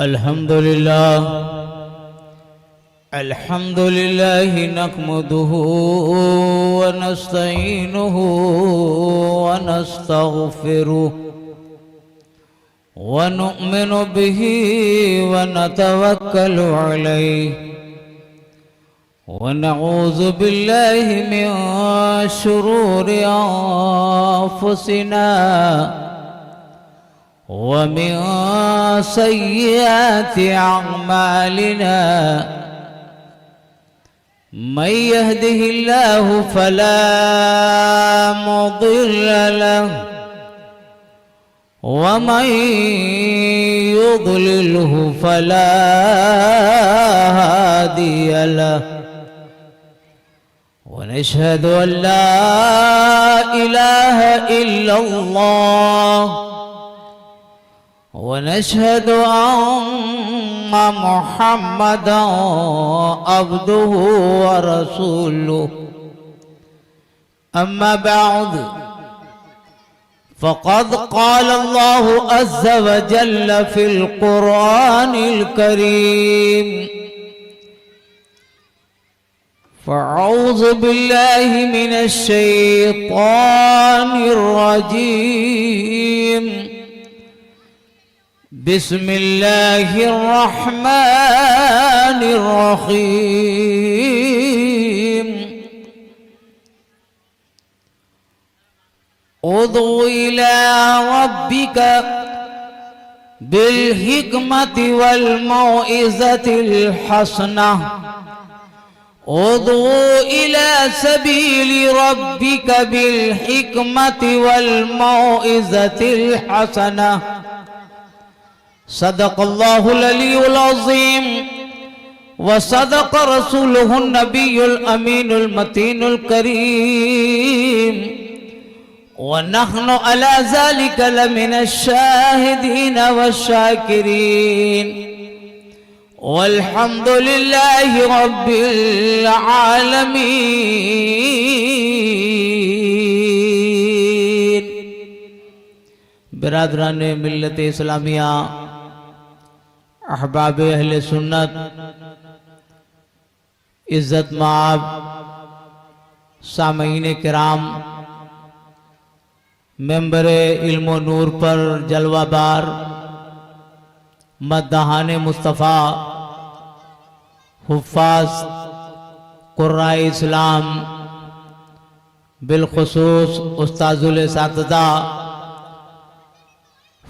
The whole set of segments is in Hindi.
अल्हम्दुलिल्लाह नहमदुहु व नस्तईनुहु व नस्तगफिरुहु व नु'मिनु बिही व नतवक्कलु अलैहि व नऊज़ु बिल्लाहि मिन शुरूरि अंफुसिना वमिन सय्यिआति अअमालिना मन यहदिहिल्लाहु फला मुदिल्ल लहु वमन युद्लिल्हु फला हादिय लहु वनशहदु अन ला इलाहा इल्लल्लाह वनशहद अन्न मुहम्मदन अब्दुहु व रसूलुहु अम्मा बअद फ़क़द क़ाल अल्लाहु अज़्ज़ व जल्ल फ़िल क़ुरआनिल करीम फ़अऊज़ु बिल्लाहि मिनश शैतानिर रजीम बिस्मिल्लाहिर्रहमानिर्रहीम उदु इला रब्बिका बिलहिकमति वल मौइज़तिल हसनह उदु इला सबीली रब्बिका बिलहिकमति वल मौइज़तिल हसनह सदक़ल्लाहुल अलीयुल अज़ीम व सदक़ रसूलुहुन नबियुल अमीनुल मतीनुल करीम व नहनु अला ज़ालिका लमिनश शाहिदीन वश्शाकिरीन वल्हम्दुलिल्लाहि रब्बिल आलमीन। बिरादरान मिल्लत इस्लामिया, अहबाब अहले सुन्नत, इज़्ज़त माब सामईन किराम, मेंबरे इल्म नूर पर जलवाबार मद्दाहान मुस्तफ़ा, हुफ़्फ़ाज़ क़ुर्राए इस्लाम, बिलखुसूस उस्ताज़ुल सातिज़ा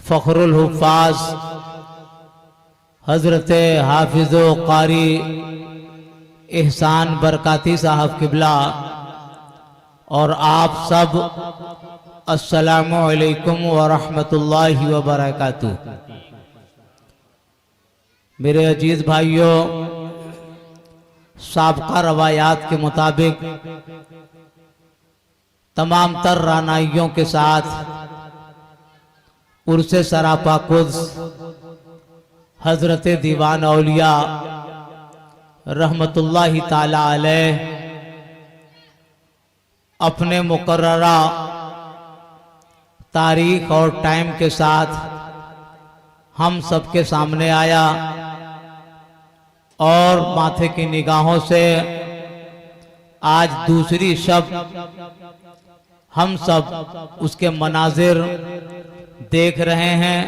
फ़ख्रुल हुफ़्फ़ाज़ हज़रत हाफिज़ो क़ारी एहसान बरकाती साहब किबला और आप सब अस्सलामु अलैकुम व रहमतुल्लाहि व बरकातुहू। मेरे अजीज़ भाइयों, साबका रवायात के मुताबिक तमाम तर रानाइयों के साथ उर्से सरापा कुद्स हज़रत दीवान औलिया रहमतुल्लाहि ताला अलैह अपने मुकर्ररा तारीख और टाइम के साथ हम सबके सामने आया और माथे की निगाहों से आज दूसरी शब हम सब उसके मनाजिर देख रहे हैं।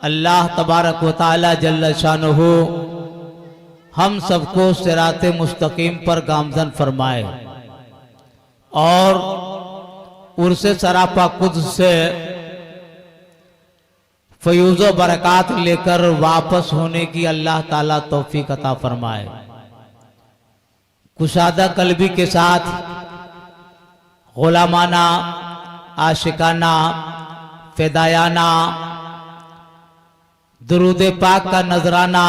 अल्लाह तबारक व तआला जल्ल शानुहु हम सबको सिराते मुस्तकीम पर गामज़न फरमाए और उर्से सरापा कुद्स से फयूज़ो बरक़ात लेकर वापस होने की अल्लाह ताला तौफीक अता फरमाए। कुशादा कल्बी के साथ गुलामाना, आशिकाना, फ़िदायाना दुरूद पाक का नजराना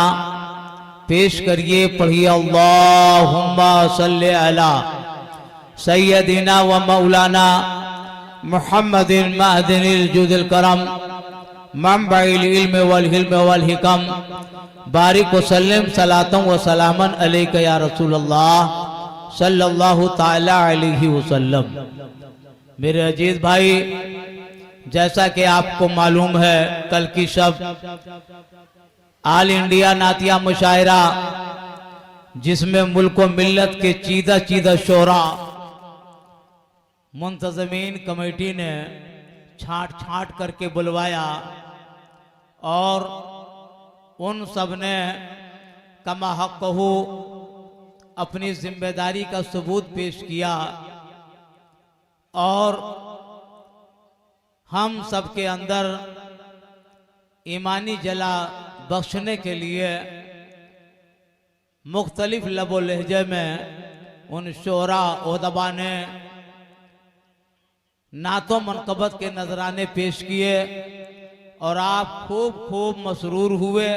पेश करिए। पढ़िए अल्लाहुम्मा सल्ली अला सय्यदिना व मौलाना मुहम्मदिन महदिनिल जुदिल करम मंबइल इल्म वल हिल्म वल हिकम बारिक वसल्लम सलातम व सलामन अलैका या रसूलल्लाह सल्लल्लाहु ताला अलैहि वसल्लम। मेरे अजीज भाई, जैसा कि आपको मालूम है कल की शब ऑल इंडिया नातिया मुशायरा, जिसमें मुल्क व मिल्लत के चीदा चीदा शोरा मुंतजमीन कमेटी ने छांट छांट करके बुलवाया और उन सब ने कमा हक़्क़हू अपनी जिम्मेदारी का सबूत पेश किया और हम सबके अंदर ईमानी जला बख्शने के लिए मुख्तलिफ लबो लहजे में उन शोरा ओदबा ने नातो मनकबत के नजराने पेश किए और आप खूब खूब मसरूर हुए।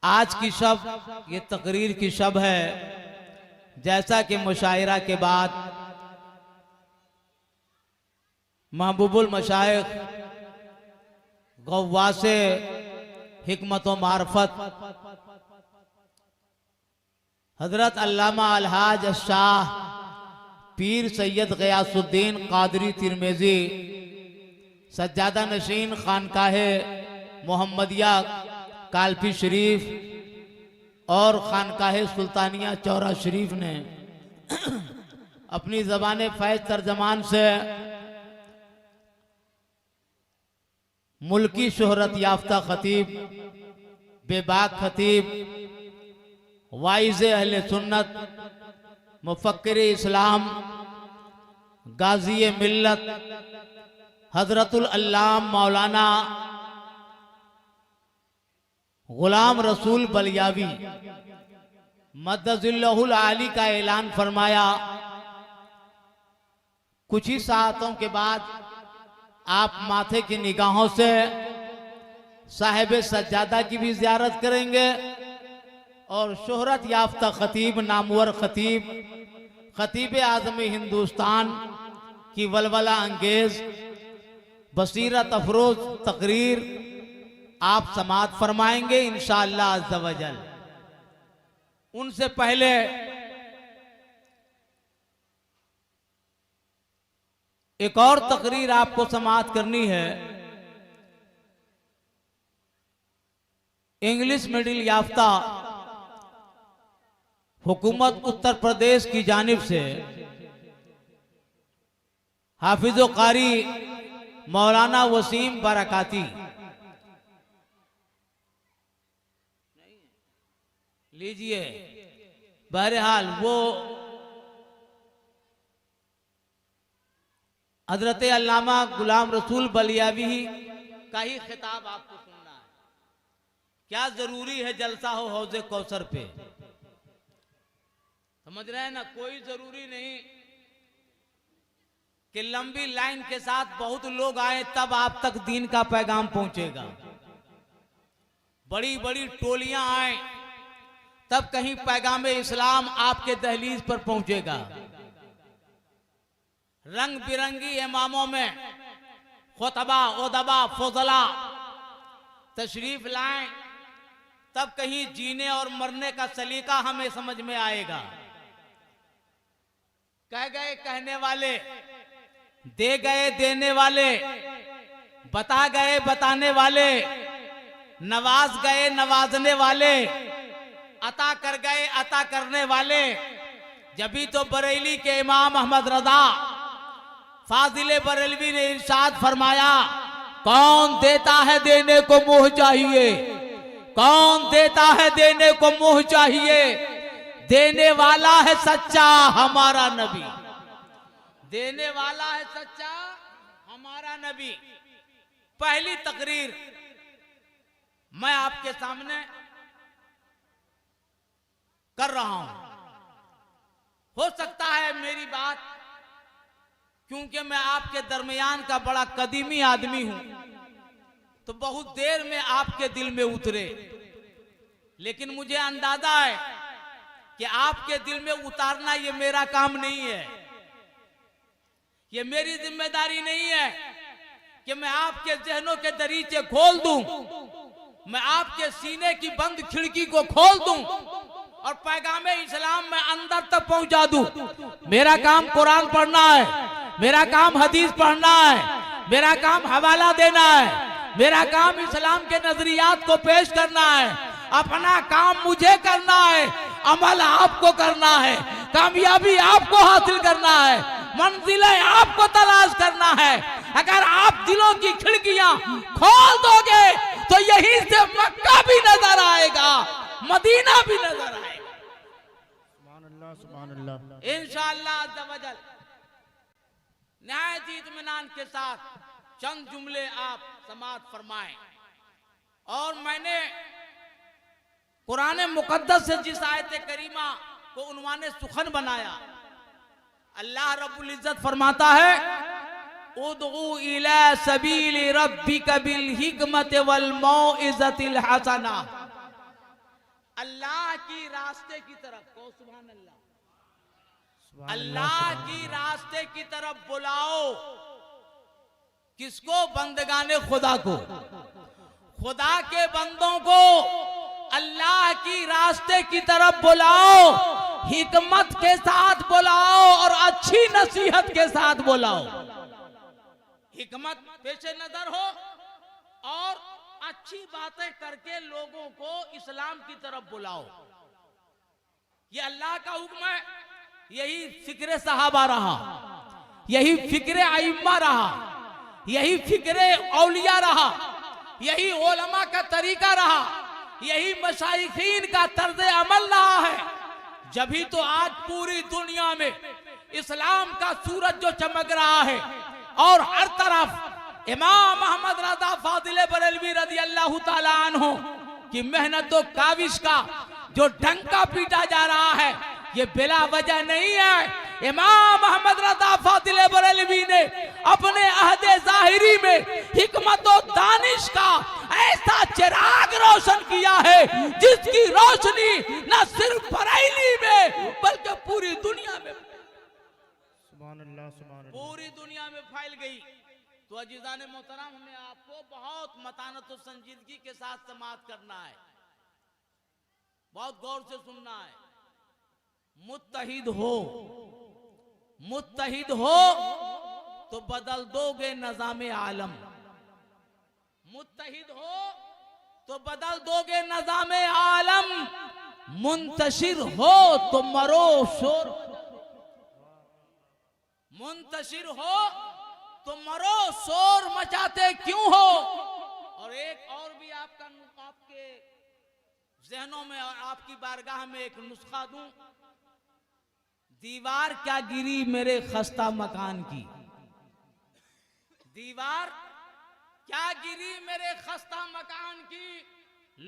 आज की शब ये तकरीर की शब है। जैसा कि मुशायरा के बाद महबूबुल मशाइख गव्वासे हिकमत व मार्फत हजरत अल्लामा अलहाज शाह पीर सैयद गयासुद्दीन कादरी तिरमिजी सज्जादा नशीन खानकाहे मोहम्मदिया कालपी शरीफ और खानकाहे सुल्तानिया चौरा शरीफ ने अपनी ज़बान फैज़ तर्जमान से मुल्की शोहरत याफ्ता खतीब, बेबाक खतीब, वाइज़ अहले सुन्नत, मुफक्किर इस्लाम, गाज़ी मिल्लत हजरतुल अल्लाम मौलाना गुलाम रसूल बलियावी मद्दज़िल्लहुल आली का ऐलान फरमाया। कुछ ही सातों के बाद आप माथे की निगाहों से साहिब सज्जादा की भी ज़ियारत करेंगे और शोहरत याफ्ता खतीब, नामवर खतीब, खतीब आज़म हिंदुस्तान की वलवला अंगेज बसीरत अफरोज तकरीर आप समाअत फरमाएंगे इंशाअल्लाह अज़्ज़ा वजल। उनसे पहले एक और तकरीर आपको समाअत करनी है। इंग्लिश मिडिल याफ्ता हुकूमत उत्तर प्रदेश की जानिब से हाफिज़ो कारी मौलाना वसीम बरकाती लीजिए। बहरहाल वो हजरत अल्लामा गुलाम रसूल बलियावी का ही खिताब आपको सुनना है। क्या जरूरी है जलसा हो हौज़े कौसर पे, समझ रहे हैं ना। कोई जरूरी नहीं कि लंबी लाइन के साथ बहुत लोग आए तब आप तक दीन का पैगाम पहुंचेगा। बड़ी बड़ी टोलियां आए तब कहीं पैगाम इस्लाम आपके दहलीज पर पहुंचेगा। रंग बिरंगी इमामों में खुतबा, ओदबा, फजला तशरीफ लाएं तब कहीं जीने और मरने का सलीका हमें समझ में आएगा। कह गए कहने वाले, दे गए देने वाले, बता गए बताने वाले, नवाज गए नवाजने वाले, अता कर गए अता करने वाले। जभी तो बरेली के इमाम अहमद रजा फाजिले बरेलवी ने इरशाद फरमाया, कौन देता है देने को मुंह चाहिए, कौन देता है देने को मुंह चाहिए, देने वाला है सच्चा हमारा नबी, देने वाला है सच्चा हमारा नबी। पहली तकरीर मैं आपके सामने कर रहा हूं। हो सकता है मेरी बात, क्योंकि मैं आपके दरमियान का बड़ा कदीमी आदमी हूं, तो बहुत देर में आपके दिल में उतरे, लेकिन मुझे अंदाजा है कि आपके दिल में उतारना ये मेरा काम नहीं है, ये मेरी जिम्मेदारी नहीं है कि मैं आपके जहनों के दरीचे खोल दूं, मैं आपके सीने की बंद खिड़की को खोल दूं और पैगाम इस्लाम में अंदर तक पहुंचा दूं। मेरा काम कुरान पढ़ना है, मेरा काम हदीस पढ़ना है, मेरा काम हवाला देना है, मेरा काम इस्लाम के नजरियात को पेश करना है। अपना काम मुझे करना है, अमल आपको करना है, कामयाबी आपको हासिल करना है, मंजिलें आपको तलाश करना है। अगर आप दिलों की खिड़कियां खोल दोगे तो यहीं से मक्का भी नजर आएगा, मदीना भी नजर आएगा। सुभान अल्लाह। इंशाअल्लाह अज़्ज़ा वजल निहायत इत्मीनान के साथ चंद जुमले आप समाअत फरमाएं। और मैंने कुरान मुकद्दस से जिस आयत करीमा को उन्वाने सुखन बनाया, अल्लाह रब्बुल इज्जत फरमाता है, उदउ इला सबील रब्बिका बिल हिकमति वल मौइज़तिल हसना। अल्लाह की रास्ते की तरफ को, सुभान अल्लाह, अल्लाह की रास्ते की तरफ बुलाओ। किसको? बंदगाने खुदा को, खुदा के बंदों को अल्लाह की रास्ते की तरफ बुलाओ, हिकमत के साथ बुलाओ और अच्छी नसीहत के साथ बुलाओ। हिकमत पेशे नजर हो और अच्छी बातें करके लोगों को इस्लाम की तरफ बुलाओ। ये अल्लाह का हुक्म है। यही फिक्रे सहाबा रहा, यही फिक्रे आइम्मा रहा, यही फिक्रे औलिया रहा, यही उलमा का तरीका रहा, यही मशाइखीन का तर्ज अमल रहा है। जभी तो आज पूरी दुनिया में इस्लाम का सूरज जो चमक रहा है और हर तरफ इमाम अहमद रज़ा फादिल बरेलवी रज़ी अल्लाह ताला अन्हु की मेहनत और काविश का जो डंका पीटा जा रहा है, ये बिला वजह नहीं है। इमाम अहमद रज़ा फादिल बरेलवी ने अपने अहदे ज़ाहिरी में हिकमत और दानिश का ऐसा चिराग रोशन किया है जिसकी रोशनी न सिर्फ बरेली में बल्कि पूरी दुनिया में, सुभान अल्लाह, सुभान अल्लाह, पूरी दुनिया में फैल गई। तो अजीज़ान मोहतरम, हमें आपको बहुत मतानत और संजीदगी के साथ समाअत करना है, बहुत गौर से सुनना है। मुत्तहिद हो, मुत्तहिद हो तो बदल दोगे नज़ामे आलम। मुत्तहिद हो तो बदल दोगे नज़ामे आलम। मुंतशिर हो तो मरो शोर, मुंतशिर हो तो मरो शोर मचाते क्यों हो। और एक और भी आपके जहनों में और आपकी बारगाह में एक नुस्खा दूं। दीवार क्या गिरी मेरे खस्ता मकान की, दीवार क्या गिरी मेरे खस्ता मकान की।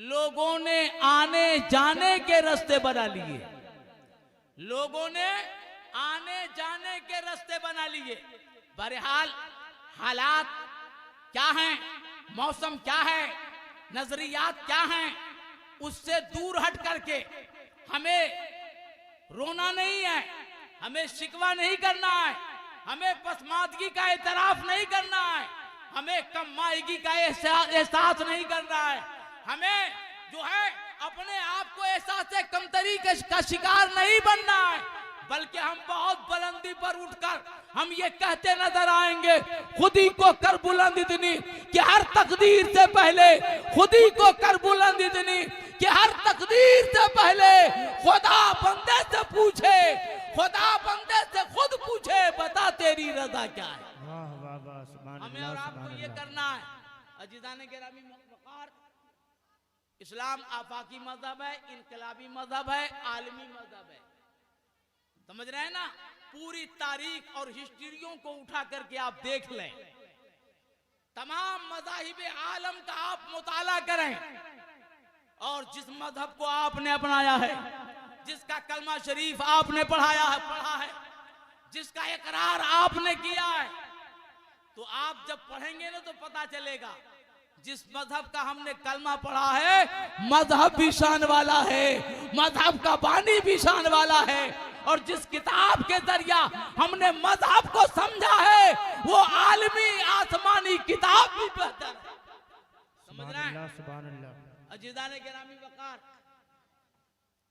लोगों ने आने जाने के रास्ते बना लिए, लोगों ने आने जाने के रास्ते बना लिए। बहरहाल हालात क्या हैं, मौसम क्या है, नजरियात क्या हैं, उससे दूर हट करके हमें रोना नहीं है, हमें शिकवा नहीं करना है, हमें पसमादगी का एतराफ नहीं करना है, हमें कमाईगी का एहसास नहीं करना है, हमें जो है अपने आप को एहसास कमतरी का शिकार नहीं बनना है, बल्कि हम बहुत बुलंदी पर उठकर हम ये कहते नजर आएंगे, खुदी को कर बुलंद इतनी कि हर तकदीर से पहले, खुदी को कर बुलंद इतनी कि हर तकदीर से पहले खुदा बंदे से पूछे, खुदा बंदे से खुद पूछे, बता तेरी रजा क्या है। वाह वाह वाह, सुभान हमें अल्लाह, और आपको सुभान ये अल्लाह। करना है। अजीज़ान गिरामी वक़ार, इस्लाम आफाकी मजहब है, इनकलाबी मजहब है, आलमी मजहब है। समझ रहे हैं ना? पूरी तारीख और हिस्ट्रियों को उठा करके आप देख लें, तमाम मज़ाहिब आलम का आप मुताला करें और जिस मजहब को आपने अपनाया है, जिसका कलमा शरीफ आपने पढ़ा है, जिसका इकरार आपने किया है, तो आप जब पढ़ेंगे ना तो पता चलेगा जिस मजहब का हमने कलमा पढ़ा है, मजहब भी शान वाला है, मजहब का बानी भी शान वाला है, और जिस किताब के जरिया हमने मजहब को समझा है वो आलमी आसमानी किताब भी बेहतर है। समझ रहे हैं? सुभान अल्लाह। अजीज़ान गिरामी वक़ार,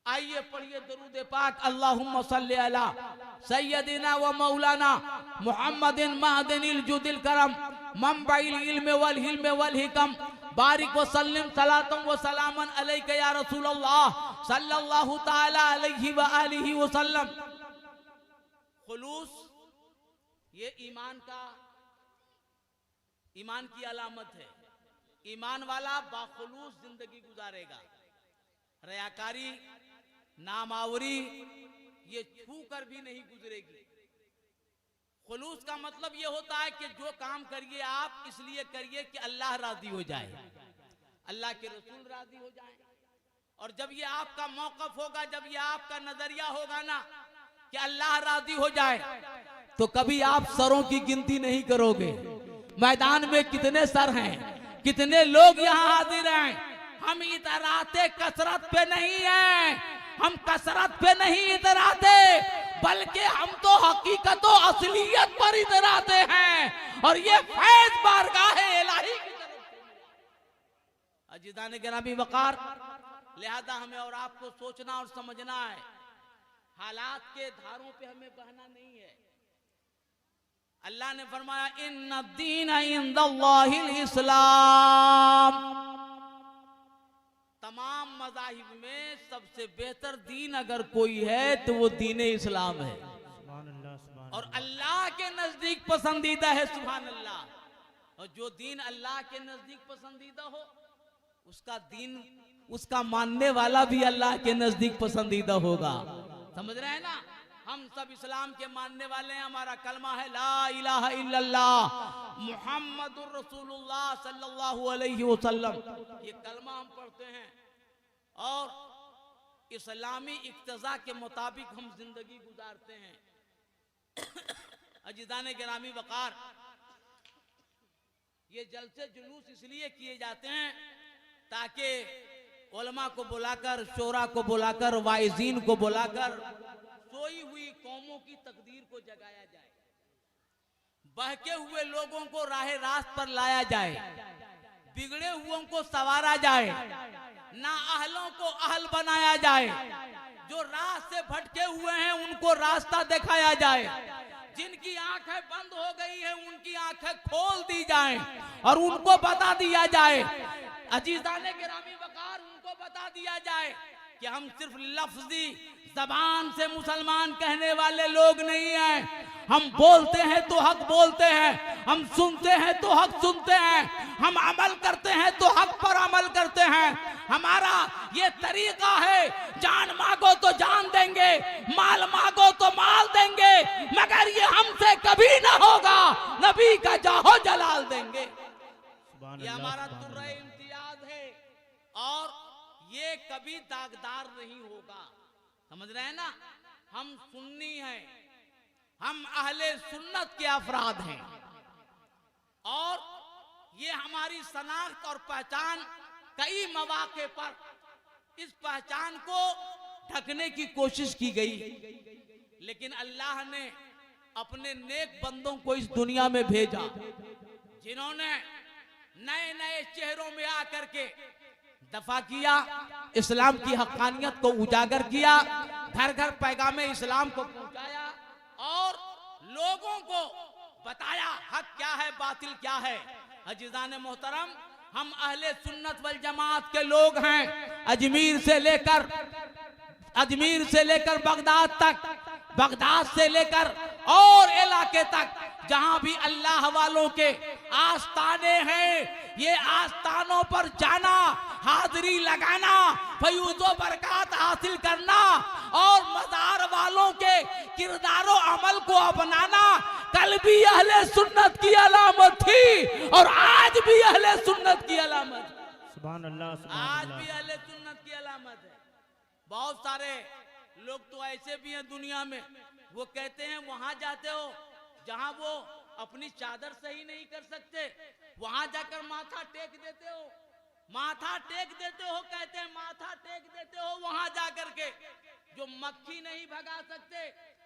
आइए पढ़िए दरूद पाक। अल्लाहुम्मा सल्ली अला सय्यदिना व मौलाना मुहम्मदिन महदिनिल जुदिल करम मंबाइल इल्म वल हिल्म वल हिकम बारिक व सल्लिम सलातम व सलामन अलैका या रसूलल्लाह सल्लल्लाहु ताला अलैहि व आलिहि व सल्लम। खुलूस ये ईमान की अलामत है। ईमान वाला बाखुलूस जिंदगी गुजारेगा। रयाकारी नामावरी ये छू कर भी नहीं गुजरेगी। खुलूस का मतलब ये होता है कि जो काम करिए आप इसलिए करिए कि अल्लाह राजी हो जाए, अल्लाह के रसूल राजी हो जाए। और जब ये आपका मौकफ होगा, जब ये आपका नजरिया होगा ना कि अल्लाह राजी हो जाए, तो कभी आप सरों की गिनती नहीं करोगे। मैदान में कितने सर हैं, कितने लोग यहाँ हाजिर हैं। हम इतराते कसरत पे नहीं है, हम कसरत पे नहीं इतराते, बल्कि हम तो हकीकत और असलियत पर इतराते हैं। और ये फैज बारगाह इलाही की तरफ से अजीज़ान गिरामी वक़ार, लिहाजा हमें और आपको सोचना और समझना है। हालात के धारों पे हमें बहना नहीं है। अल्लाह ने फरमाया इन्ना दीन इंदल्लाहिल इस्लाम। तमाम मज़ाहिब में सबसे बेहतर दीन अगर कोई है तो वो दीन इस्लाम है। और अल्लाह के नजदीक पसंदीदा है। सुभान अल्लाह। और जो दीन अल्लाह के नजदीक पसंदीदा हो उसका दीन, उसका मानने वाला भी अल्लाह के नजदीक पसंदीदा होगा। समझ रहे हैं ना? हम सब इस्लाम के मानने वाले हैं। हमारा कलमा है ला इलाहा इल्लल्लाह मुहम्मदुर रसूलुल्लाह सल्लल्लाहु अलैहि वसल्लम। ये कलमा हम पढ़ते हैं और इस्लामी इक्तजा के मुताबिक हम जिंदगी गुजारते हैं। अजीज़ान गिरामी वक़ार, ये जलसे जुलूस इसलिए किए जाते हैं ताकि उलमा को बुलाकर, शोरा को बुलाकर, वाइजीन को बुलाकर सोई हुई कौमों की तकदीर को जगाया जाए, बहके हुए लोगों को राह रास्त पर लाया जाए, बिगड़े हुओं को संवारा जाए, नाअहलों को अहल बनाया जाए, जो राह से भटके हुए हैं उनको रास्ता दिखाया जाए, जिनकी आंखें बंद हो गई है उनकी आंखें खोल दी जाएं और उनको बता दिया जाए। अजीज़ाने गिरामी वक़ार, उनको बता दिया जाए कि हम सिर्फ लफ्जी जबान से मुसलमान कहने वाले लोग नहीं हैं। हम बोलते हैं तो हक बोलते हैं, हम सुनते हैं तो हक सुनते हैं, हम अमल करते हैं तो हक पर अमल करते हैं। हमारा ये तरीका है, जान मांगो तो जान देंगे, माल मांगो तो माल देंगे, मगर ये हमसे कभी ना होगा, नबी का जाहो जलाल देंगे। ये हमारा तुर्रे इम्तियाज है और ये कभी दागदार नहीं होगा। समझ रहे हैं ना? हम सुन्नी हैं, हम अहले सुन्नत के अफराद हैं और ये हमारी शनाख्त और पहचान। कई मौके पर इस पहचान को ढकने की कोशिश की गई, लेकिन अल्लाह ने अपने नेक बंदों को इस दुनिया में भेजा, जिन्होंने नए नए चेहरों में आकर के दफा किया, इस्लाम की हक्कानियत को उजागर किया, घर घर पैगाम इस्लाम को पहुंचाया और लोगों को बताया हक क्या है, बातिल क्या है। अजीज़ान मोहतरम, हम अहले सुन्नत वल जमात के लोग हैं। अजमीर से लेकर बगदाद तक, बगदाद से लेकर और इलाके तक जहां भी अल्लाह वालों के आस्ताने हैं, ये आस्तानों पर जाना, हाजिरी लगाना, फयूज़ो बरकत हासिल करना और मज़ार वालों के किरदारो अमल को अपनाना कल भी अहले सुन्नत की अलामत थी और आज भी अहले सुन्नत की अलामत। सुभान अल्लाह, आज भी अहले सुन्नत की अलामत है। बहुत सारे लोग तो ऐसे भी हैं दुनिया में, वो कहते हैं वहां जाते हो जहां वो अपनी चादर सही नहीं कर सकते, वहां जाकर माथा टेक देते हो, माथा टेक देते हो, कहते हैं माथा टेक देते हो वहां जाकर के, जो मक्खी नहीं भगा सकते।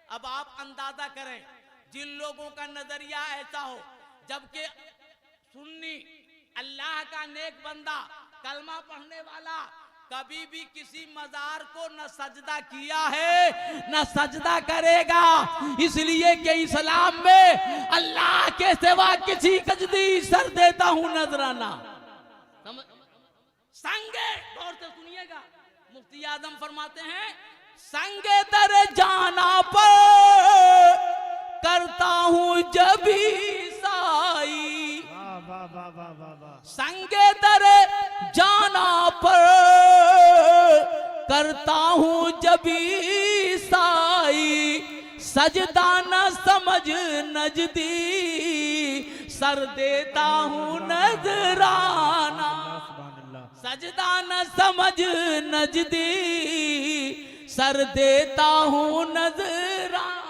अब आप अंदाजा करें, जिन लोगों का नजरिया ऐसा हो, जबकि सुन्नी अल्लाह का नेक बंदा, कलमा पढ़ने वाला, कभी भी किसी मजार को न सजदा किया है न सजदा करेगा, इसलिए कि इस्लाम में अल्लाह के सिवा किसी सजदी सर देता हूं नजराना। संगे गौर से सुनिएगा, मुफ्ती आजम फरमाते हैं संगे दर जाना पर करता हूं जबी साई, वाह वाह वाह वाह वाह वाह। संगे दर जाना पर करता हूं जबी साई, सजदा न समझ नजदी सर देता हूं नजराना, सजदा न समझ नजदी सर देता हूं नजराना।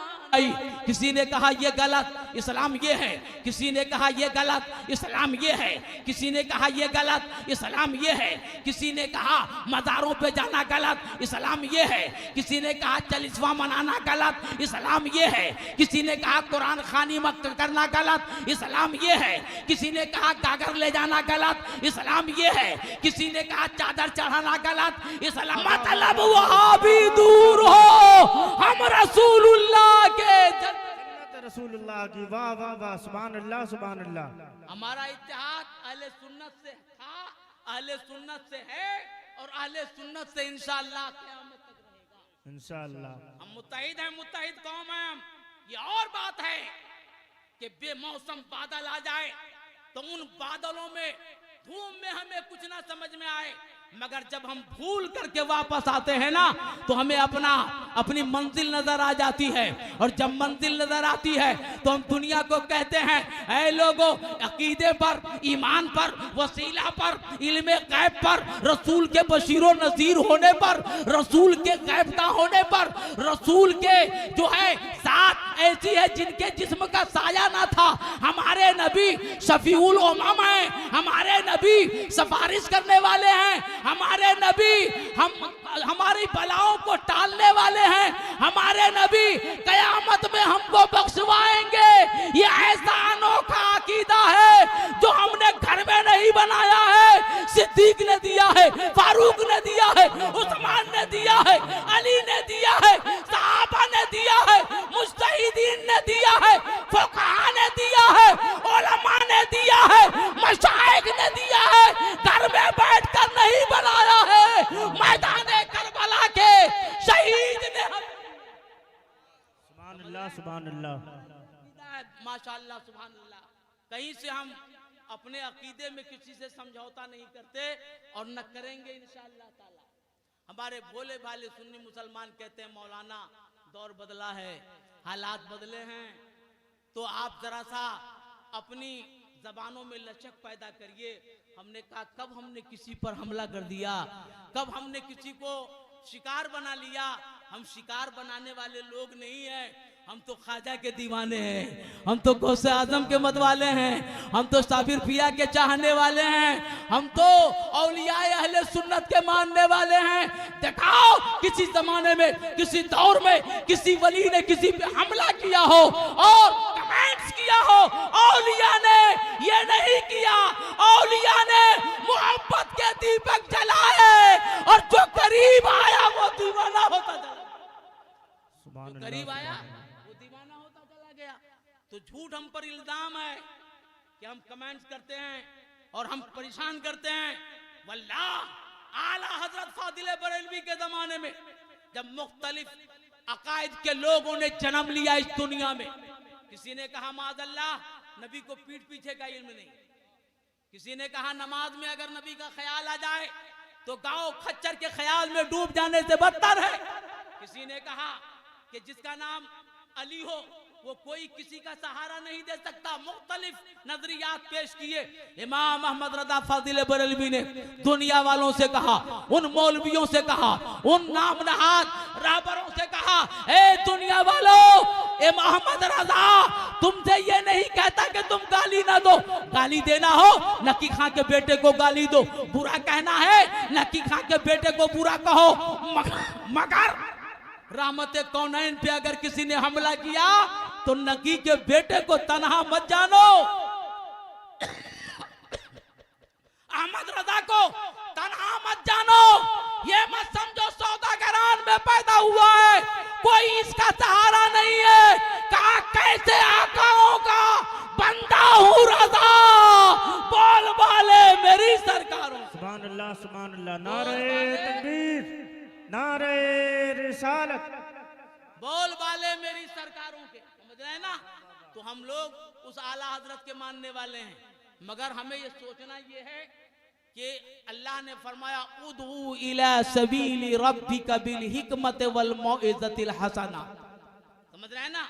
किसी ने कहा ये गलत इस्लाम ये है, किसी ने कहा ये गलत इस्लाम ये है, किसी ने कहा ये गलत इस्लाम ये है, किसी ने कहा मज़ारों पे जाना गलत इस्लाम ये है, किसी ने कहा चालीसवां मनाना गलत इस्लाम ये है, किसी ने कहा कुरान खानी मत करना गलत इस्लाम ये है, किसी ने कहा गागर ले जाना गलत इस्लाम ये है, किसी ने कहा चादर चढ़ाना गलत इस्लाम। मतलब वहां भी दूर हो, हम रसूलुल्लाह के रसूलुल्लाह की, वाह वाह वाह, सुभान अल्लाह सुभान अल्लाह। हमारा इत्तेहाद अहले सुन्नत से था, अहले सुन्नत से है और अहले सुन्नत से इंशाअल्लाह क़यामत तक रहेगा इंशाअल्लाह। हम मुत्तहिद हैं, मुत्तहिद कौम हैं हम। ये और बात है कि बेमौसम बादल आ जाए तो उन बादलों में धूम में हमें कुछ ना समझ में आए, मगर जब हम भूल करके वापस आते हैं ना तो हमें अपनी मंजिल नजर आ जाती है, और जब मंजिल नजर आती है तो हम दुनिया को कहते हैं ऐ लोगों, अकीदे पर, ईमान पर, वसीला पर, इल्मे गैब पर, रसूल के बशीरो नजीर होने पर, रसूल के गैब का होने पर, रसूल के जो है साथ ऐसी है जिनके जिस्म का साया ना था, हमारे नबी शफीउल उम्म हैं, हमारे नबी सिफारिश करने वाले हैं, हमारे नबी हमारी बलाओं को टालने वाले हैं, हमारे नबी कयामत में हमको बख्शवाएंगे। ये ऐसा अनोखा अकीदा है जो हमने घर में नहीं बनाया है, सिद्दीक ने दिया है, फारूक ने दिया है, उस्मान ने दिया है, अली ने दिया है, सहाबा ने दिया है, मुज्तहिदीन ने दिया है, फुक़हा ने दिया है, उलमा ने दिया है, मशाइख ने दिया है, घर में बैठकर नहीं बनाया है, मैदाने करबला के शहीद ने। सुभान अल्लाह सुभान अल्लाह, माशाअल्लाह सुभान अल्लाह। कहीं से हम अपने अकीदे में किसी से समझौता नहीं करते और न करेंगे इंशाअल्लाह ताला। हमारे भोले भाले सुन्नी मुसलमान कहते हैं मौलाना दौर बदला है, हालात बदले हैं, तो आप जरा सा अपनी जबानों में लचक पैदा करिए। हमने कहा कब हमने किसी पर हमला कर दिया, कब हमने किसी को शिकार बना लिया? हम शिकार बनाने वाले लोग नहीं हैं, हम तो ख्वाजा के दीवाने हैं, हम तो गौसे आजम के मत वाले हैं, हम तो साबिर पिया के चाहने वाले हैं, हम तो औलियाए अहले सुन्नत के मानने वाले हैं। दिखाओ किसी जमाने में, किसी दौर में किसी वली ने किसी पे हमला किया हो और कमेंट्स किया हो, औलिया ने ये नहीं किया, औलिया ने मोहब्बत के दीपक जलाए और जो करीब आया वो दीवाना होता चला, जो करीब आया वो दीवाना होता चला गया। तो झूठ हम पर इल्जाम है कि हम कमेंट्स करते हैं और हम परेशान करते हैं। वल्लाह आला हजरत फादिल बरेलवी के जमाने में जब मुख्तलिफ अकायद के लोगों ने जन्म लिया इस दुनिया में, किसी ने कहा माज़अल्लाह नबी को पीठ पीछे का इल्म नहीं, किसी ने कहा नमाज में अगर नबी का ख्याल आ जाए तो गांव खच्चर के ख्याल में डूब जाने से बदतर है, किसी ने कहा कि जिसका नाम अली हो वो कोई किसी का सहारा नहीं दे सकता। मुख्तलिफ नजरियात पेश किए। इमाम अहमद रज़ा फादिल बरेलवी ने दुनिया वालों से कहा, उन मौलवियों से कहा, उन नाम नहाद राहबरों से कहा, ए दुनिया वालों, इमाम अहमद रज़ा तुमसे ये नहीं कहता कि तुम गाली ना दो, गाली देना हो नकी खां के बेटे को गाली दो, बुरा कहना है नकी खां के बेटे को बुरा कहो, मगर रहमत कौनैन पे अगर किसी ने हमला किया तो नकी के बेटे को तनहा मत जानो, अहमद रज़ा को तनहा मत जानो, ये मत समझो सौदागरान में पैदा हुआ है, कोई इसका सहारा नहीं है। कहा कैसे आकाओं का बंदा हूँ रजा, बोल वाले मेरी सरकारों। सुभान अल्लाह, नारे तकबीर, नारे रिसालत, बोल वाले मेरी सरकारों के। समझ रहे हैं ना? तो हम लोग उस आला हजरत के मानने वाले हैं, मगर हमें ये सोचना ये है कि अल्लाह ने फरमाया उदू इला सबीली रब्बिका बिल हिकमत वल मौइज़तिल हसना। समझ रहे हैं ना?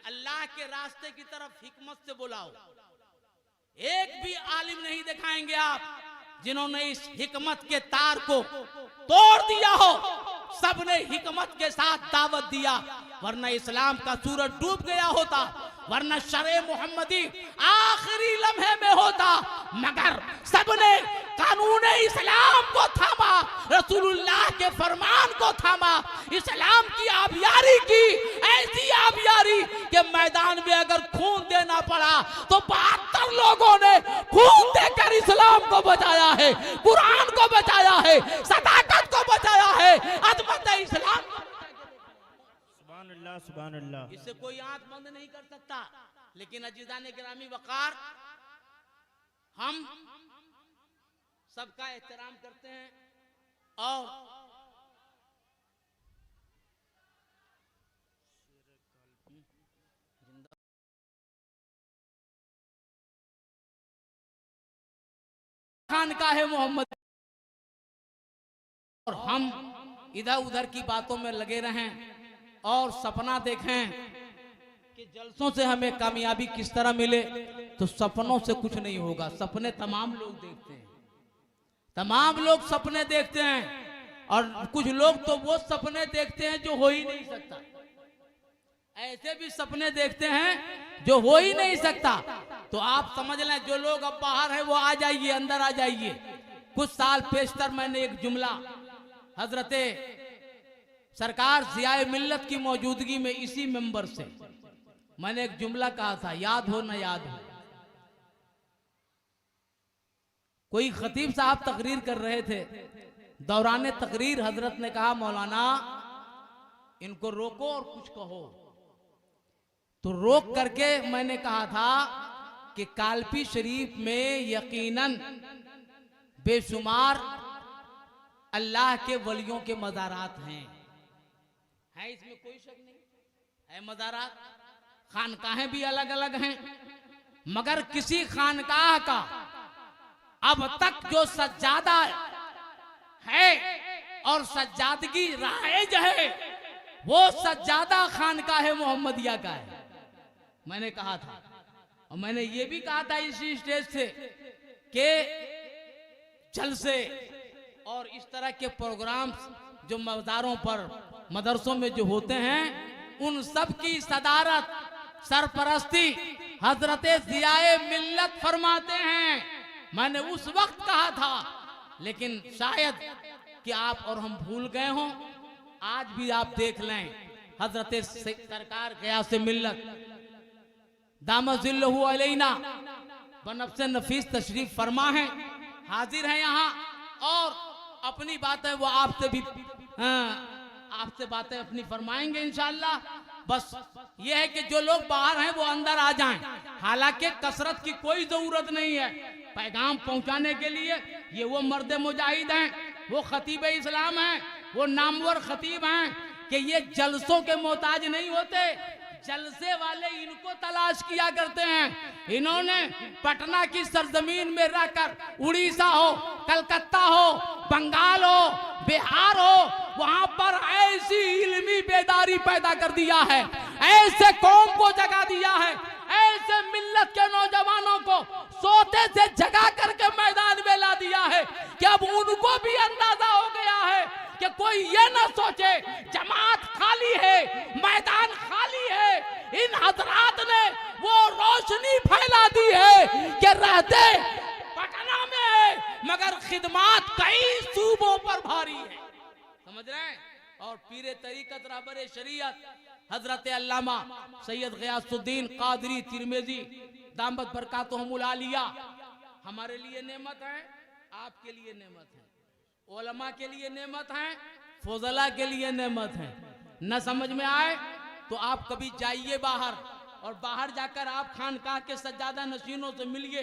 अल्लाह के रास्ते की तरफ हिकमत से बुलाओ। एक भी आलिम नहीं दिखाएंगे आप जिन्होंने इस हिकमत के तार को तोड़ दिया हो। सबने हिकमत के साथ दावत दिया, वरना इस्लाम का सूरज डूब गया होता, वरना शरे मोहम्मदी आखिरी लम्हे में होता। मगर सबने कानून इस्लाम को थामा, रसूलुल्लाह के फरमान को थामा, इस्लाम की आबियारी की, ऐसी आबियारी के मैदान में अगर खून देना पड़ा तो 72 लोगों ने खून देकर इस्लाम को बचाया है, कुरान को बचाया है, सदाकत को बचाया है, अज़मत इस्लाम को। सुभान अल्लाह, सुभान अल्लाह। इससे कोई आंख बंद नहीं कर सकता। लेकिन अजीज़ाने गिरामी वकार, हम सबका एहतराम करते हैं और खानकाह मोहम्मद, और हम इधर उधर की बातों में लगे रहें और सपना देखें कि जलसों से हमें कामयाबी किस तरह मिले, तो सपनों से कुछ नहीं होगा। सपने तमाम लोग देखते हैं, तमाम लोग सपने देखते हैं, और कुछ लोग तो वो सपने देखते हैं जो हो ही नहीं सकता। ऐसे भी सपने देखते हैं जो हो ही नहीं सकता। तो आप समझ लें, जो लोग अब बाहर हैं वो आ जाइए, अंदर आ जाइए। कुछ साल पेशतर मैंने एक जुमला हजरते सरकार ज़ियाए मिल्लत की मौजूदगी में इसी मेंबर से मैंने एक जुमला कहा था, याद हो न याद हो। कोई खतीब साहब तकरीर कर रहे थे, दौरान तकरीर हजरत ने कहा मौलाना इनको रोको और कुछ कहो। तो रोक करके मैंने कहा था कि कालपी शरीफ में यकीनन बेशुमार अल्लाह के वलियों के मज़ारात हैं, इसमें कोई शक नहीं है। मज़ारात, खानकाहें भी अलग अलग हैं, मगर किसी खानकाह का अब तक जो सज्जादा है और सज्जादगी राइज है, वो सज्जादा खानकाह मोहम्मदिया का है। मैंने कहा था, और मैंने ये भी कहा था इसी स्टेज से कि जलसे और इस तरह के प्रोग्राम्स जो मज़ारों पर मदरसों में जो होते हैं, उन सब की सदारत सरपरस्ती हजरत ज़ियाए मिल्लत फरमाते हैं। मैंने उस वक्त कहा था, लेकिन शायद कि आप और हम भूल गए हों। आज भी आप देख लें, हजरत सरकार ग़ियास मिल्लत दामजिल्लहु अलैना बनफ्स नफीस तशरीफ फरमा है, हाजिर हैं यहाँ, और अपनी बातें वो आपसे भी आपसे बातें अपनी फरमाएंगे इंशाअल्लाह। बस ये है कि जो लोग बाहर हैं वो अंदर आ जाएं। हालांकि कसरत की कोई जरूरत नहीं है पैगाम पहुंचाने के लिए। ये वो मर्द मुजाहिद हैं, वो खतीब इस्लाम हैं, वो नामवर खतीब हैं कि ये जलसों के मोहताज नहीं होते। जलसे वाले इनको तलाश किया करते हैं। इन्होंने पटना की सरजमीन में रहकर उड़ीसा हो, कलकत्ता हो, बंगाल हो, बिहार हो, वहां पर ऐसी इल्मी बेदारी पैदा कर दिया है, ऐसे कौम को जगा दिया है, ऐसे मिल्लत के नौजवानों को सोते से जगा करके मैदान में ला दिया है कि अब उनको भी अंदाजा हो गया है कि कोई ये ना सोचे जमात खाली है, मैदान खाली है। इन हजरात ने वो रोशनी फैला दी है कि रहते पटना में है, मगर खिदमात कई सूबों पर भारी है। समझ रहे हैं? और पीरे तरीकत रहबर शरीयत हजरत अल्लामा सैयद ग़ियासुद्दीन क़ादरी तिरमिज़ी दामत बरकातुहुमुल आलिया हमारे लिए नेमत है, आपके लिए नेमत है। उलमा के लिए नेमत हैं, फजला के लिए नेमत हैं। न समझ में आए तो आप कभी जाइए बाहर, और बाहर जाकर आप खानकाह के सज्जादा नशीनों से मिलिए।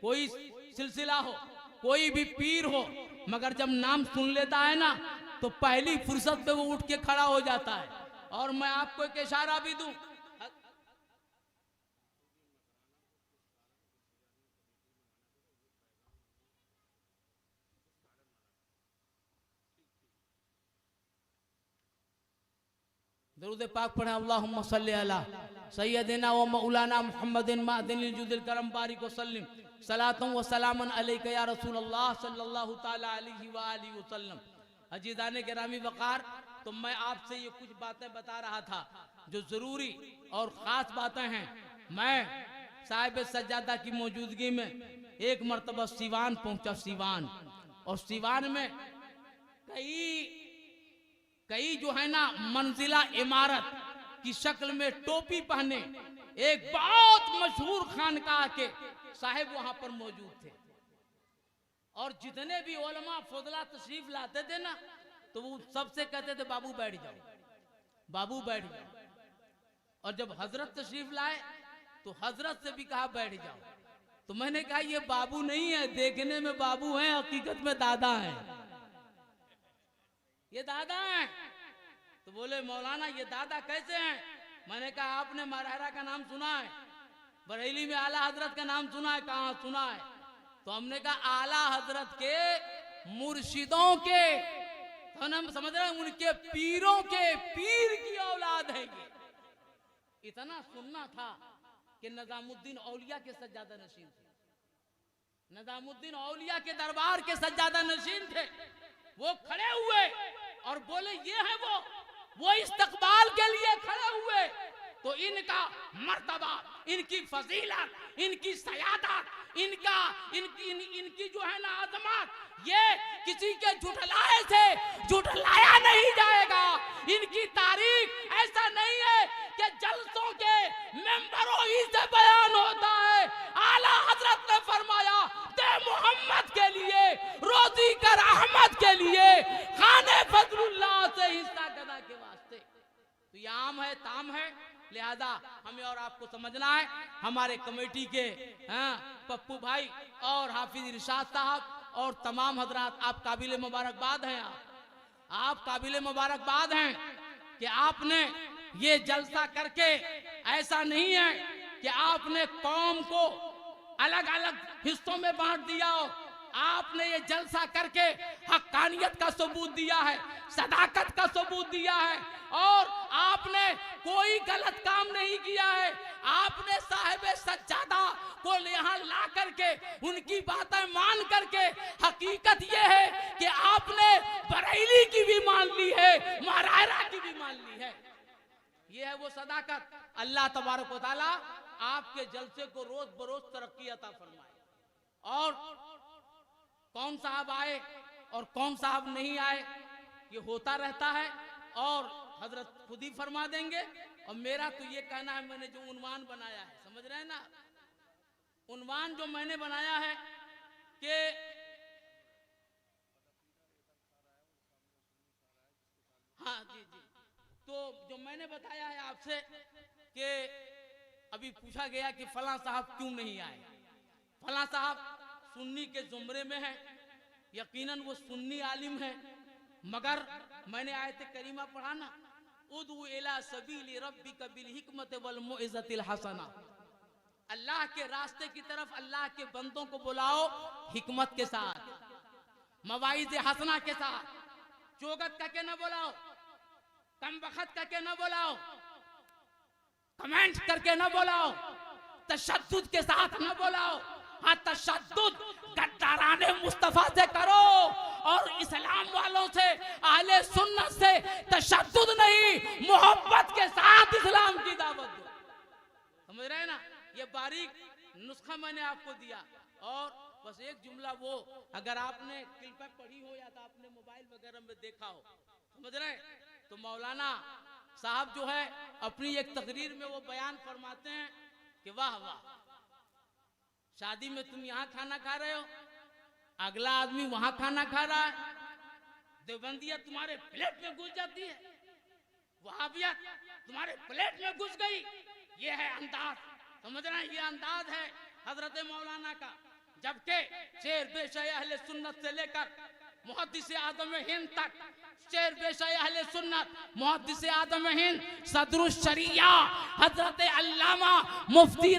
कोई सिलसिला हो, कोई भी पीर हो, मगर जब नाम सुन लेता है ना तो पहली फुर्सत पे वो उठ के खड़ा हो जाता है। और मैं आपको एक इशारा भी दूं, दरूद पाक पढ़े, अल्लाहुम्मा सल्ली अला सय्यदिना व मौलाना मुहम्मदिन मादिनिल जुदिल करम बारिक व सल्लिम सलातुम व सलामन अलैका या रसूल अल्लाह सल्लल्लाहु ताला अलैहि व आलिहि वसल्लम। अजीज़ाने गिरामी वक़ार, तो मैं आपसे ये कुछ बातें बता रहा था जो ज़रूरी और ख़ास बातें हैं। मैं साहिब सज्जादा की मौजूदगी में एक मरतबा सीवान पहुंचा, सीवान, और सीवान में कई जो है ना मंजिला इमारत की शक्ल में टोपी पहने एक बहुत मशहूर खानकाह के साहिब वहां पर मौजूद थे। और जितने भी उलमा फजला तशरीफ लाते थे ना तो वो सबसे कहते थे बाबू बैठ जाओ, बाबू बैठ जाओ। और जब हजरत तशरीफ लाए तो हजरत से भी कहा बैठ जाओ। तो मैंने कहा ये बाबू नहीं है, देखने में बाबू हैं, हकीकत में दादा हैं, ये दादा हैं। तो बोले मौलाना ये दादा कैसे हैं? मैंने कहा आपने मरहरा का नाम सुना है, बरेली में आला हजरत का नाम सुना है? कहाँ सुना है? तो हमने कहा आला हजरत के मुर्शिदों के, तो हम समझ रहे हैं उनके पीरों के पीर की औलाद है ये। इतना सुनना था कि निजामुद्दीन औलिया के सज्जादा नशीन थे, निजामुद्दीन औलिया के दरबार के सज्जादा नशीन थे। वो खड़े हुए और बोले ये है वो इस्तकबाल के लिए खड़े हुए। तो इनका मर्तबा, इनकी फजीलत, इनकी सयादत, इनकी जो है ना अजमत, ये किसी के झुठलाए से झुठलाया नहीं जाएगा। इनकी तारीख ऐसा नहीं है कि जलसों के मेंबरों ही से बयान होता है। आला हजरत ने फरमाया दे मोहम्मद के लिए, रोजी कर अहमद के लिए, खाने फजलुल्लाह से हिस्सा गदा के वास्ते। तो ये आम है, ताम है, लिहाजा हमें और आपको समझना है। हमारे कमेटी के पप्पू भाई और हाफिज इरशाद साहब और तमाम हजरात, आप काबिल मुबारकबाद हैं। आप काबिल मुबारकबाद हैं कि आपने ये जलसा करके, ऐसा नहीं है कि आपने कौम को अलग अलग हिस्सों में बांट दिया हो। आपने ये जलसा करके हक्कानियत का सबूत दिया है, सदाकत का सबूत दिया है, और आपने कोई गलत काम नहीं किया है। आपने साहिब सज्जादा को यहाँ ला करके उनकी बातें मान करके, हकीकत ये है कि आपने बरेली की भी मान ली है, महारारा की भी मान ली है। ये है वो सदाकत। अल्लाह तबारक व तआला आपके जलसे को रोज बरोज तरक्की अता फरमाए। और कौन साहब आए और कौन साहब नहीं आए ये होता रहता है, और हजरत खुद ही फरमा देंगे। और मेरा तो ये कहना है, मैंने जो उन्वान बनाया है, समझ रहे हैं ना, उन्वान जो मैंने बनाया है कि हाँ जी जी, तो जो मैंने बताया है आपसे कि अभी पूछा गया कि फलां साहब क्यों नहीं आए। फलां साहब सुन्नी के जुमरे में है, यकीनन वो सुन्नी आलिम है, मगर मैंने आयत करीमा पढ़ा ना, उदउ इला सबील रब्बिका बिल हिकमत वल मौइज़तिल हसना। अल्लाह के रास्ते की तरफ अल्लाह के बंदों को बुलाओ हिकमत के साथ, मवाइज़ हसना के साथ। चोगत करके न बुलाओ, कम वक्त करके न बुलाओ, कमेंट करके न बुलाओ, तशद्दुद के साथ न बुलाओ। हाँ, तशद्दुद गद्दाराने मुस्तफा से करो, और इस्लाम वालों से, अहले सुन्नत से तशद्दुद नहीं, मोहब्बत के साथ इस्लाम की दावत दो। समझ रहे हैं ना, ये बारीक नुस्खा मैंने आपको दिया। और बस एक जुमला, वो अगर आपने क्लिप पढ़ी हो या तो आपने मोबाइल वगैरह में देखा हो, समझ रहे, तो मौलाना साहब जो है अपनी एक तकरीर में वो बयान फरमाते हैं कि वाह वाह, शादी में तुम यहाँ खाना खा रहे हो, अगला आदमी वहां खाना खा रहा है, देवबंदियत तुम्हारे प्लेट में घुस जाती है, वहाबियत तुम्हारे प्लेट में घुस गई। ये है अंदाज, समझना, ये अंदाज है हजरत मौलाना का। जबकि शेर बेशय अहले सुन्नत से लेकर मुहद्दिस आदम हिंद तक, शेर बेशय अहले सुन्नत मुहद्दिस आदम हिंद सदरुश शरिया हजरत अल्लामा मुफ्ती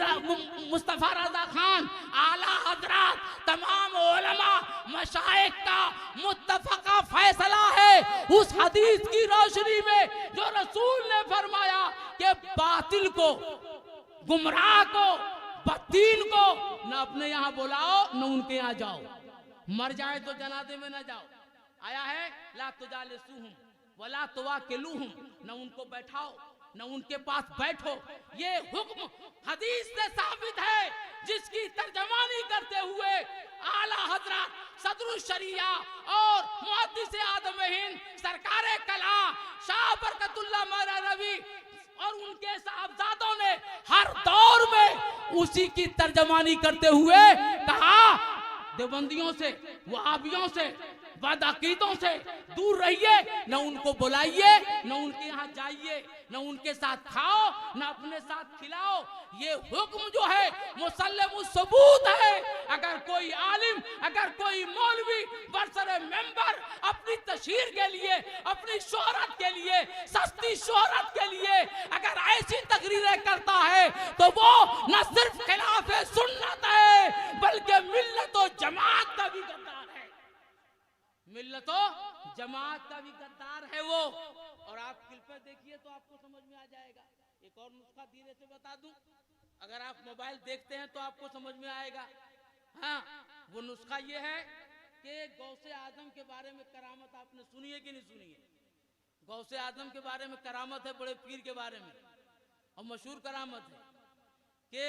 मुस्तफा रजा खान आला हजरत तमाम उलमा मशाइख का मुत्तफका फैसला है उस हदीस की रोशनी में जो रसूल ने फरमाया कि बातिल को, गुमराह को, बदीन को न अपने यहाँ बुलाओ न उनके यहाँ जाओ, मर जाए तो जनाजे में न जाओ। आया है ला तुजालिसूहुम वला तुवाकिलूहुम, न उनको बैठाओ न उनके पास बैठो। ये हुक्म हदीस से साबित है, जिसकी तर्जमानी करते हुए आला हजरत सदरुश शरिया और मुहद्दिस आदम हिंद सरकारे कला शाह बरकतुल्लाह मौलवी और उनके साहबजादों ने हर दौर में उसी की तर्जमानी करते हुए कहा, देवबंदियों से, वहाबियों से, बदअकीदों से दूर रहिए, न उनको बुलाइए, न उनके यहाँ जाइए, न उनके साथ खाओ, न अपने साथ खिलाओ। ये हुक्म जो है मुसल्लम सबूत है। अगर कोई आलिम, अगर कोई मौलवी बरसरे मेंबर अपनी तशहीर के लिए, अपनी शोहरत के लिए, सस्ती शोहरत के लिए अगर ऐसी तकरीरें करता है तो वो न सिर्फ खिलाफ सुन्नत है बल्कि मिल्लत और जमात का भी गद्दार है। मिल्लत और जमात का भी गद्दार है वो। और आप क्लिप देखिए तो आपको समझ में आ जाएगा। एक और नुस्खा धीरे से बता दूं, अगर आप मोबाइल देखते हैं तो आपको समझ में आएगा। हाँ, वो नुस्खा ये है कि गौसे आजम के बारे में करामत आपने सुनी है कि नहीं सुनी है? गौसे आजम के बारे में करामत है, बड़े पीर के बारे में, और मशहूर करामत है कि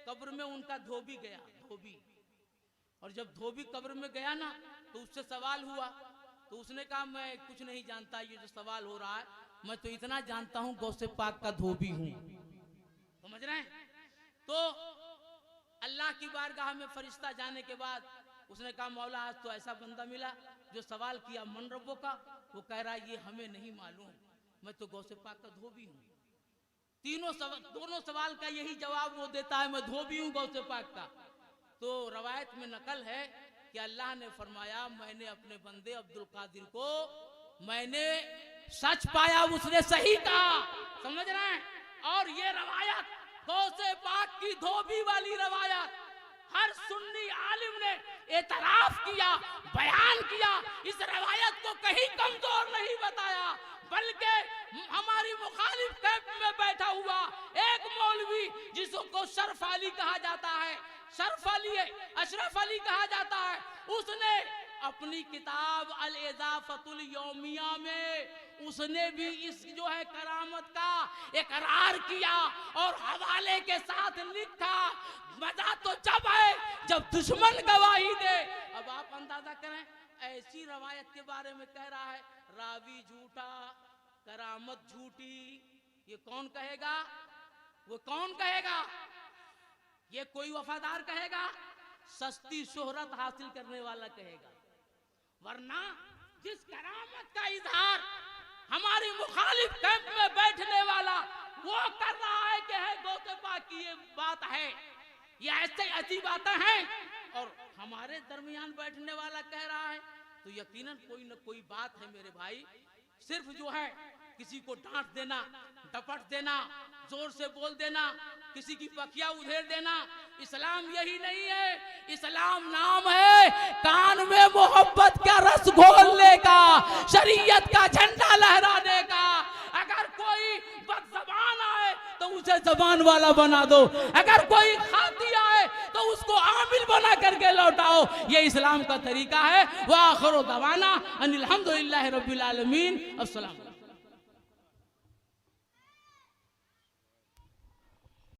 कब्र में उनका धोबी गया, धोबी, और जब धोबी कब्र में गया ना तो उससे सवाल हुआ, तो उसने कहा मैं कुछ नहीं जानता, ये जो सवाल हो रहा है मैं तो इतना जानता हूँ गौसे पाक का धोबी हूँ। समझ रहे हैं? तो अल्लाह की बारगाह में फरिश्ता जाने के बाद उसने कहा मौला आज तो ऐसा बंदा मिला जो सवाल किया मन रब्बों का, वो कह रहा ये हमें नहीं मालूम, मैं तो गौसे पाक का धोबी हूँ। दोनों सवाल का यही जवाब वो देता है, मैं धोबी हूँ गौसे पाक का। तो रवायत में नकल है कि अल्लाह ने फरमाया मैंने अपने बंदे अब्दुल कादिर को मैंने सच पाया, उसने सही कहा। समझ रहे हैं? और ये रवायत गौसे पाक की धोबी वाली रवायत हर सुन्नी आलिम ने एतराफ किया, बयान किया, इस रवायत को कहीं कमजोर नहीं बताया, बल्कि हमारी मुखालिफ कैंप में बैठा हुआ एक मौलवी जिसको शरफ अली कहा जाता है, शरफ अली है, अशरफ अली कहा जाता है, उसने अपनी किताब अल इज़ाफ़तुल यौमिया में उसने भी इस जो है करामत का इकरार किया और हवाले के साथ लिखा। मजा तो जब है जब दुश्मन गवाही दे। अब आप अंदाजा करें, ऐसी रवायत के बारे में कह रहा है रावी झूठा, करामत झूठी, ये कौन कहेगा? वो कौन कहेगा? ये कोई वफादार कहेगा? सस्ती शोहरत हासिल करने वाला कहेगा। वरना जिस करामत का इजहार हमारी मुखालिफ कैंप में बैठने वाला वो कर रहा है कि है गौसे पाक की ये बात है, ये ऐसी बातें हैं, और हमारे दरमियान बैठने वाला कह रहा है, तो यकीनन कोई न कोई बात है मेरे भाई। सिर्फ जो है किसी को डांट देना, डपट देना, जोर से बोल देना, किसी की बकिया उधेड़ देना, इस्लाम यही नहीं है। इस्लाम नाम है कान में मोहब्बत का रस घोलने का, शरीयत का झंडा लहराने का। अगर कोई बदज़बान आए तो उसे जबान वाला बना दो, अगर कोई खाती आए तो उसको आमिल बना करके लौटाओ। ये इस्लाम का तरीका है। व आखिर दवाना अनिल हम्दुलिल्लाहि रब्बिल आलमीन। अस्सलाम।